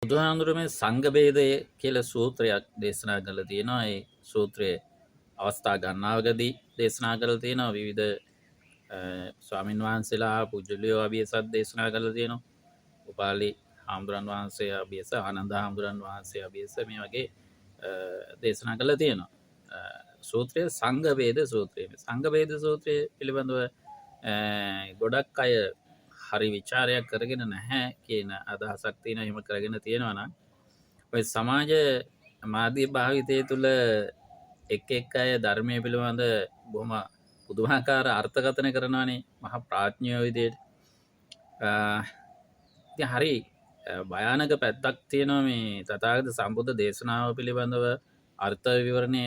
බුදුහාමුදුරුවෝ මේ සංඝ භේදය කියලා සූත්‍රයක් දේශනා කරලා තියෙනවා. ඒ සූත්‍රයේ අවස්ථා ගණනාවකදී දේශනා කරලා තියෙනවා. විවිධ ස්වාමින් වහන්සේලා පුජ්‍යලියෝ අභියසත් දේශනා කරලා තියෙනවා. උපාලි හාමුදුරන් වහන්සේ අභියස, ආනන්ද හාමුදුරන් වහන්සේ අභියස මේ වගේ දේශනා කරලා තියෙනවා. සූත්‍රය සංඝ භේද සූත්‍රය. සංඝ භේද සූත්‍රය පිළිබඳව ගොඩක් අය හරි විචාරයක් කරගෙන නැහැ කියන අදහසක් තියෙනවා. එහෙම කරගෙන තියෙනවා නම් ඔය සමාජ මාධ්‍ය භාවිතය තුළ එක් අය ධර්මය පිළිබඳ බොහොම පුදුමාකාර අර්ථකථන කරනවානේ මහා ප්‍රඥාව විදියට. ඉතින් හරි භයානක පැත්තක් තියෙනවා මේ තථාගත සම්බුද්ධ දේශනාව පිළිබඳව අර්ථ විවරණය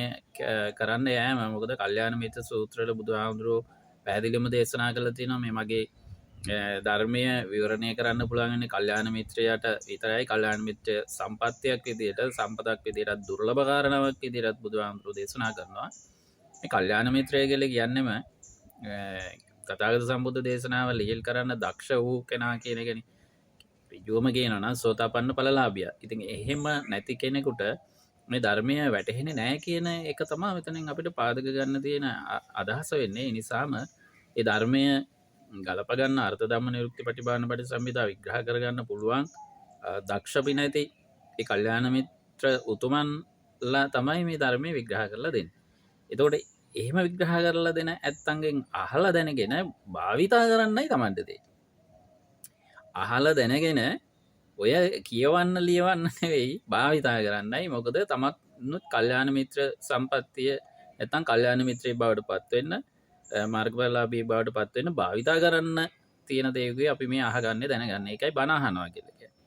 කරන්න යෑම. මොකද කල්යාණ මිත්‍ර සූත්‍රවල බුදුහාමුදුරුවෝ පැහැදිලිවම දේශනා කරලා තියෙනවා මේ මගේ ධර්මය විවරණය කරන්න පුළුවන් කල්යාණ මිත්‍රයට විතරයි. කල්යාණ මිත්‍ර සම්පත්තියක් විදියට, සම්පතක් විදියට, දුර්ලභ කාරණාවක් විදියට බුදුහාමුදුරුවෝ දේශනා කරනවා. මේ කල්යාණ මිත්‍රය කියලා කියන්නේම තථාගත සම්බුද්ධ දේශනාව ලිහිල් කරන්න දක්ෂ වූ කෙනා කියන එකනේ. ඍජුවම කියනවා නම් සෝතාපන්න ඵලලාභියා. ඉතින් එහෙම නැති කෙනෙකුට මේ ධර්මය වැටහෙන්නේ නැහැ කියන එක තමයි මෙතනින් අපිට පාදක ගන්න තියෙන අදහස වෙන්නේ. ඒ නිසාම ඒ ධර්මය ගලප ගන්න අර්ථ ධම්ම නිරුක්ති පටිභාන පටිසම්භිදා විග්‍රහ කරගන්න පුළුවන් දක්ෂ පිනැති ඒ කල්යාණ මිත්‍ර උතුමන්ලා තමයි මේ ධර්මයේ විග්‍රහ කරලා දෙන්නේ. එතකොට එහෙම විග්‍රහ කරලා දෙන ඇත්තන්ගෙන් අහලා දැනගෙන භාවිතා කරන්නයි Tamanට තියෙන්නේ. අහලා දැනගෙන ඔය කියවන්න ලියවන්න නෙවෙයි භාවිතා කරන්නයි. මොකද තමනුත් කල්යාණ මිත්‍ර සම්පත්තිය නැත්නම් කල්යාණ මිත්‍රයෙක් බවට පත් වෙන්න, මාර්ගඵලලාභී බවට පත් වෙන්න භාවිතා කරන්න තියෙන දේකුයි අපි මේ අහගන්නේ දැනගන්න. ඒකයි බණ අහනවා කියලා කියන්නේ.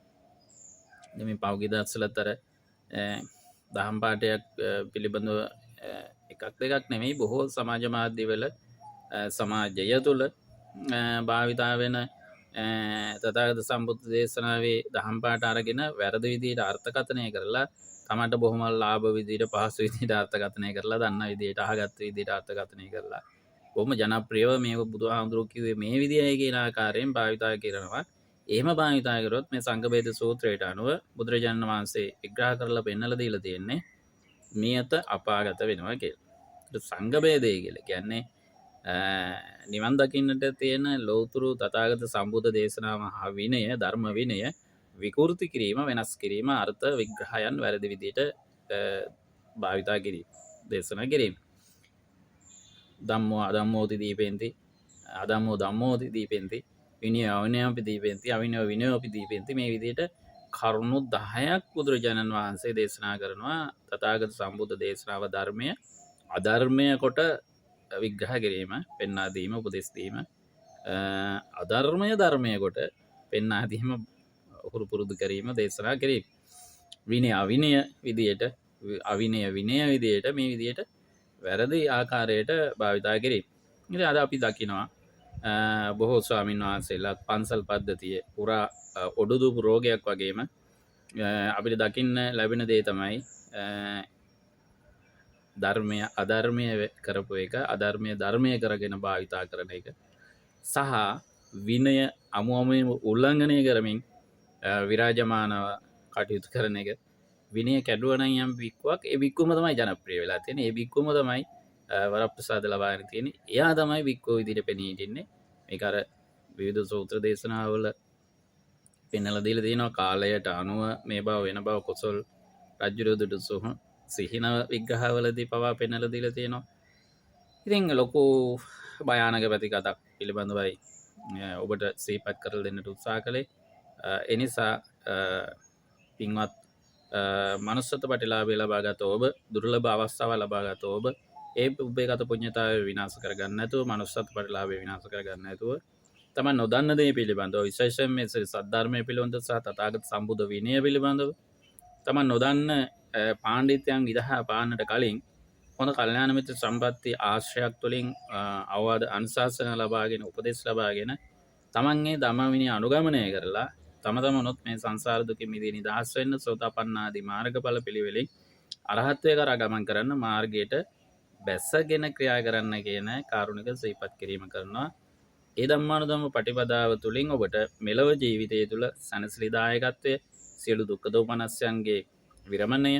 ඉතින් මේ පෞගී දස්සලතර දහම් පාඨයක් පිළිබඳව එකක් දෙකක් නෙමෙයි බොහෝ සමාජ මාධ්‍යවල සමාජය තුළ භාවිතා වෙන තථාගත සම්බුද්ධ දේශනාවේ දහම් පාඨ අරගෙන වැරදි විදිහට අර්ථකථනය කරලා තමන්ට බොහොම ලාභ විදිහට පහසු විදිහට අර්ථකථනය කරලා දන්න විදිහට අහගත්ත විදිහට අර්ථකථනය කරලා බොහොම ජනප්‍රියව මේක බුදුහාමුදුරුවෝ කිව්වේ මේ විදිහයි කියන ආකාරයෙන් භාවිතා කරනවා. එහෙම භාවිතා කරොත් මේ සංඝ භේද සූත්‍රයට අනුව බුදුරජාණන් වහන්සේ විග්‍රහ කරලා පෙන්නලා දීලා තියෙන්නේ නියත අපාගත වෙනවා කියලා. සංඝ භේදය කියලා කියන්නේ නිවන් දකින්නට තියෙන ලෞතුරු තථාගත සම්බුද්ධ දේශනාව හා විනය, ධර්ම විනය විකෘති කිරීම, වෙනස් කිරීම, අර්ථ විග්‍රහයන් වැරදි විදිහට භාවිතා කිරීම, දේශනා කිරීම. ධම්මෝ අධම්මෝති දීපෙන්ති, අධම්මෝ ධම්මෝති දීපෙන්ති, විනය අවිනයෝපි දීපෙන්ති, අවිනය විනයෝපි දීපෙන්ති. මේ විදිහට කරුණු 10ක් බුදුරජාණන් වහන්සේ දේශනා කරනවා. තථාගත සම්බුද්ධ දේශනාව ධර්මය අධර්මය කොට විග්‍රහ කිරීම, පෙන්වා දීම, උපදෙස් දීම, අධර්මය ධර්මය කොට පෙන්වා දීම, උහුරු පුරුදු කිරීම, දේශනා කිරීම. විනය අවිනය විදියට, අවිනය විනය විදියට මේ විදියට වැරදි ආකාරයට භාවිතා කිරීම. ඉතින් අද අපි දකිනවා බොහෝ ස්වාමීන් වහන්සේලා පන්සල් පද්ධතිය පුරා ඔඩුදුපු රෝගයක් වගේම අපිට දකින්න ලැබෙන දේ තමයි ධර්මය අධර්මය කරපු එක, අධර්මය ධර්මය කරගෙන භාවිතා කරන එක සහ විනය අමුමම උල්ලංඝනය කරමින් විරාජමානව කටයුතු කරන එක. විනය කැඩුවා නම් යම් බික්කුවක් ඒ බික්කුවම තමයි ජනප්‍රිය වෙලා තියෙන්නේ. ඒ බික්කුවම තමයි වරප්‍රසාද ලබාගෙන තියෙන්නේ. එයා තමයි බික්කුව විදිහට පෙනී හිටින්නේ. මේක අර විවිධ සූත්‍ර දේශනාවල පෙන්වලා දීලා තියෙනවා. කාලයට අනුව මේ බව වෙන බව කොසල් රජුරුදුට සිහින විග්‍රහවලදී පවා පෙන්වලා දීලා තියෙනවා. ඉතින් ලොකු භයානක ප්‍රතිකතක් පිළිබඳවයි ඔබට සිහිපත් කරලා දෙන්නට උත්සාහ කළේ. ඒ නිසා පින්වත් මනුස්සත ප්‍රතිලාභය ලබාගත ඔබ, දුර්ලභ අවස්ථාව ලබාගත ඔබ, ඒ උපේගත පුණ්‍යතාවය විනාශ කරගන්න නැතුව, මනුස්සත් ප්‍රතිලාභය විනාශ කරගන්න නැතුව, තමන් නොදන්න දේ පිළිබඳව, විශේෂයෙන් මේ සද්ධර්මයේ පිළිබඳව සහ තථාගත සම්බුද්ධ විනය පිළිබඳව තමන් නොදන්න පාණ්ඩිත්‍යයන් විදහා පාන්නට කලින් හොඳ කල්යාණ මිත්‍ර සම්පත්ති ආශ්‍රයක් තුළින් අවවාද අනුශාසන ලබාගෙන, උපදෙස් ලබාගෙන තමන්ගේ ධම්ම විනය අනුගමනය කරලා තම තමනුත් මේ සංසාර දුකින් මිදී නිදහස් වෙන්න සෝතාපන්න ආදී මාර්ගඵල පිළිවෙලින් අරහත්ත්වය කරා ගමන් කරන්න මාර්ගයට බැසගෙන ක්‍රියා කරන්න කියන කාරුණික සිහිපත් කිරීම කරනවා. ඒ ධම්මානුධම්ම පටිපදාව තුළින් ඔබට මෙලව ජීවිතය තුළ සැනසිලිදායකත්වය, සියලු දුක්ඛ දෝමනස්යන්ගේ විරමණය,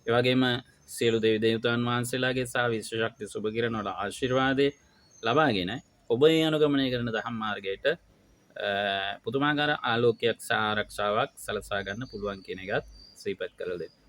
ඒ වගේම සියලු දෙවි දේවතාවුන් වහන්සේලාගේ සහ විශ්ව ශක්ති සුභ කිරණ වල ආශිර්වාදය ලබාගෙන ඔබ ඒ අනුගමනය කරන දහම් මාර්ගයට පුදුමාකාර ආලෝකයක් සහ ආරක්ෂාවක් සලසා ගන්න පුළුවන් කියන එකත් ශ්‍රීපත් කළ දෙන්න.